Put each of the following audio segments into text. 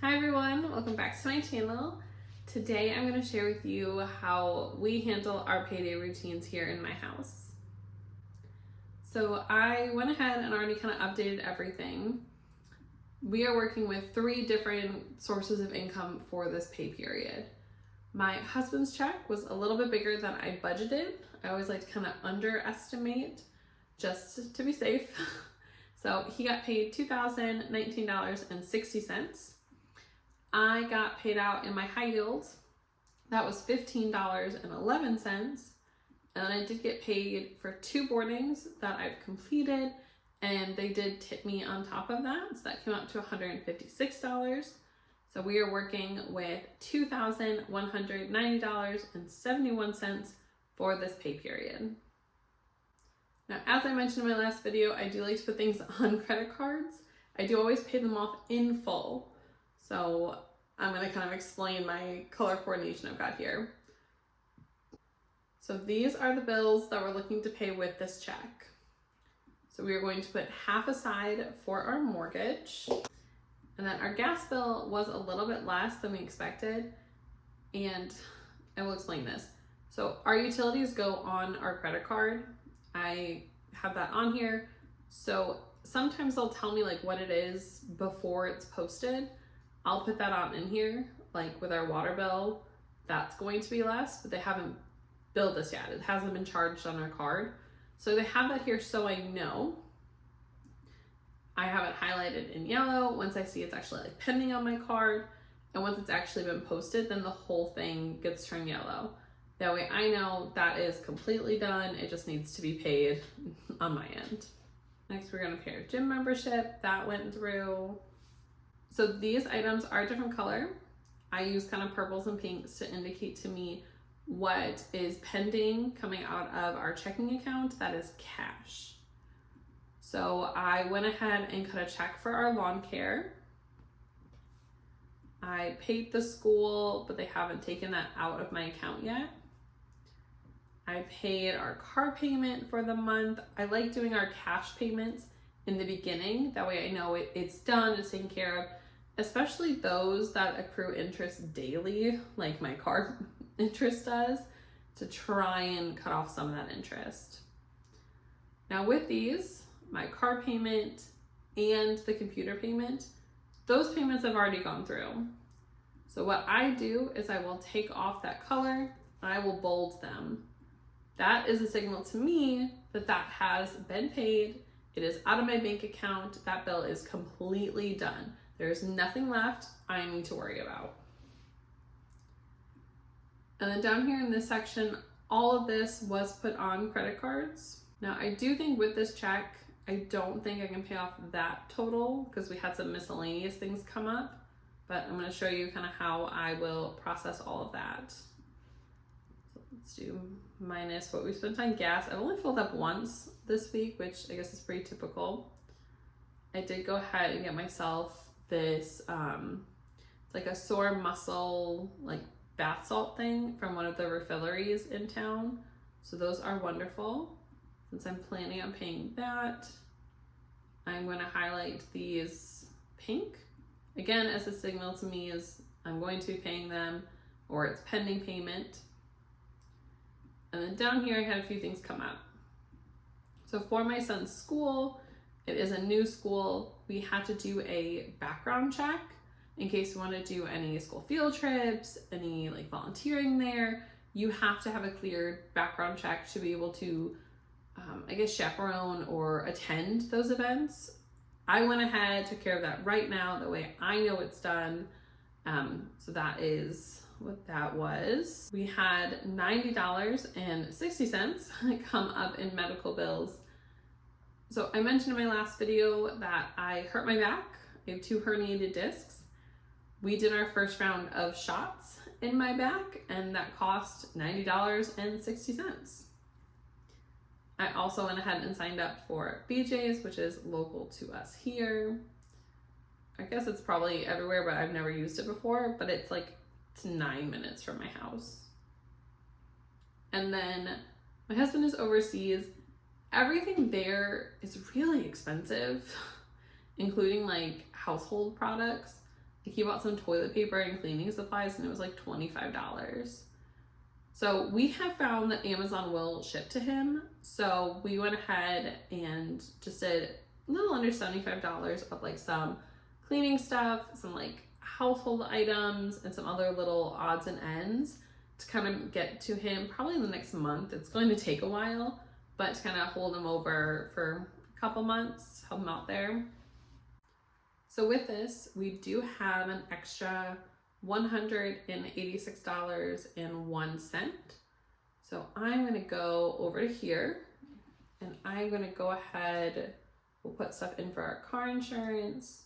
Hi everyone, welcome back to my channel. Today I'm going to share with you how we handle our payday routines here in my house. So I went ahead and already kind of updated everything. We are working with 3 different sources of income for this pay period. My husband's check was a little bit bigger than I budgeted. I always like to kind of underestimate just to be safe. So he got paid $2,019.60. I got paid out in my high yield. That was $15.11. And then I did get paid for 2 boardings that I've completed, and they did tip me on top of that. So that came out to $156. So we are working with $2,190.71 for this pay period. Now, as I mentioned in my last video, I do like to put things on credit cards. I do always pay them off in full. So I'm going to kind of explain my color coordination I've got here. So these are the bills that we're looking to pay with this check. So we are going to put half aside for our mortgage. And then our gas bill was a little bit less than we expected. And I will explain this. So our utilities go on our credit card. I have that on here. So sometimes they'll tell me like what it is before it's posted. I'll put that on in here, like with our water bill, that's going to be less, but they haven't billed us yet. It hasn't been charged on our card. So they have that here so I know. I have it highlighted in yellow. Once I see it's actually like pending on my card, and once it's actually been posted, then the whole thing gets turned yellow. That way I know that is completely done. It just needs to be paid on my end. Next, we're gonna pay our gym membership. That went through. So these items are a different color. I use kind of purples and pinks to indicate to me what is pending coming out of our checking account. That is cash. So I went ahead and cut a check for our lawn care. I paid the school, but they haven't taken that out of my account yet. I paid our car payment for the month. I like doing our cash payments in the beginning. That way I know it's done, it's taken care of, especially those that accrue interest daily, like my car interest does, to try and cut off some of that interest. Now with these, my car payment and the computer payment, those payments have already gone through. So what I do is I will take off that color and I will bold them. That is a signal to me that that has been paid. It is out of my bank account. That bill is completely done. There's nothing left I need to worry about. And then down here in this section, all of this was put on credit cards. Now I do think with this check, I don't think I can pay off that total because we had some miscellaneous things come up, but I'm gonna show you kind of how I will process all of that. So let's do minus what we spent on gas. I've only filled up once this week, which I guess is pretty typical. I did go ahead and get myself this, it's like a sore muscle, like bath salt thing from one of the refilleries in town. So those are wonderful. Since I'm planning on paying that, I'm going to highlight these pink. Again, as a signal to me is I'm going to be paying them or it's pending payment. And then down here, I had a few things come up. So for my son's school, it is a new school. We had to do a background check in case we want to do any school field trips, any like volunteering there. You have to have a cleared background check to be able to, I guess, chaperone or attend those events. I went ahead, took care of that right now. That way I know it's done. So that is what that was. We had $90.60 come up in medical bills. So I mentioned in my last video that I hurt my back. I have 2 herniated discs. We did our first round of shots in my back and that cost $90.60. I also went ahead and signed up for BJ's, which is local to us here. I guess it's probably everywhere, but I've never used it before, but it's 9 minutes from my house. And then my husband is overseas. Everything there is really expensive, including household products. he bought some toilet paper and cleaning supplies, and it was like $25. So we have found that Amazon will ship to him. So we went ahead and just did a little under $75 of like some cleaning stuff, some like household items, and some other little odds and ends to kind of get to him probably in the next month. It's going to take a while, but to kind of hold him over for a couple months, help him out there. So with this, we do have an extra $186.01. So I'm going to go over to here, and I'm going to go ahead, we'll put stuff in for our car insurance,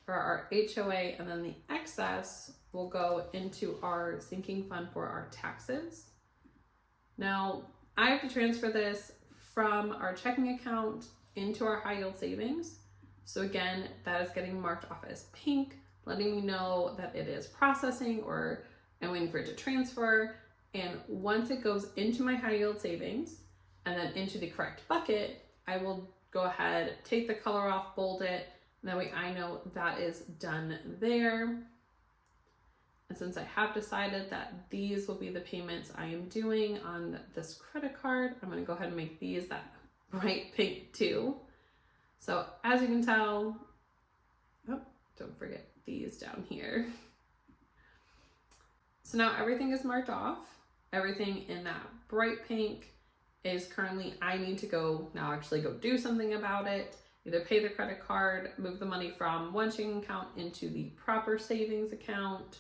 for our HOA, and then the excess will go into our sinking fund for our taxes. Now, I have to transfer this from our checking account into our high yield savings. So again, that is getting marked off as pink, letting me know that it is processing or I'm waiting for it to transfer. And once it goes into my high yield savings and then into the correct bucket, I will go ahead, take the color off, bold it, and that way I know that is done there. And since I have decided that these will be the payments I am doing on this credit card, I'm going to go ahead and make these that bright pink too. So as you can tell, oh, don't forget these down here. So now everything is marked off. Everything in that bright pink is currently, I need to go now actually go do something about it. Either pay the credit card, move the money from one checking account into the proper savings account.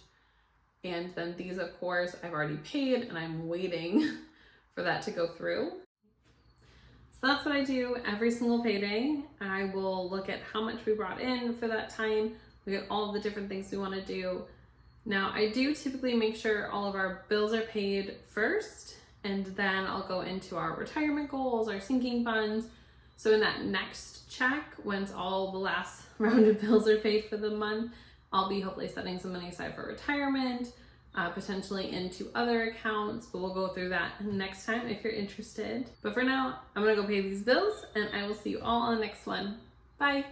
And then these, of course, I've already paid and I'm waiting for that to go through. So that's what I do every single payday. I will look at how much we brought in for that time, look at all the different things we want to do. Now, I do typically make sure all of our bills are paid first, and then I'll go into our retirement goals, our sinking funds. So in that next check, once all the last round of bills are paid for the month, I'll be hopefully setting some money aside for retirement, potentially into other accounts, but we'll go through that next time if you're interested. But for now, I'm gonna go pay these bills and I will see you all on the next one. Bye.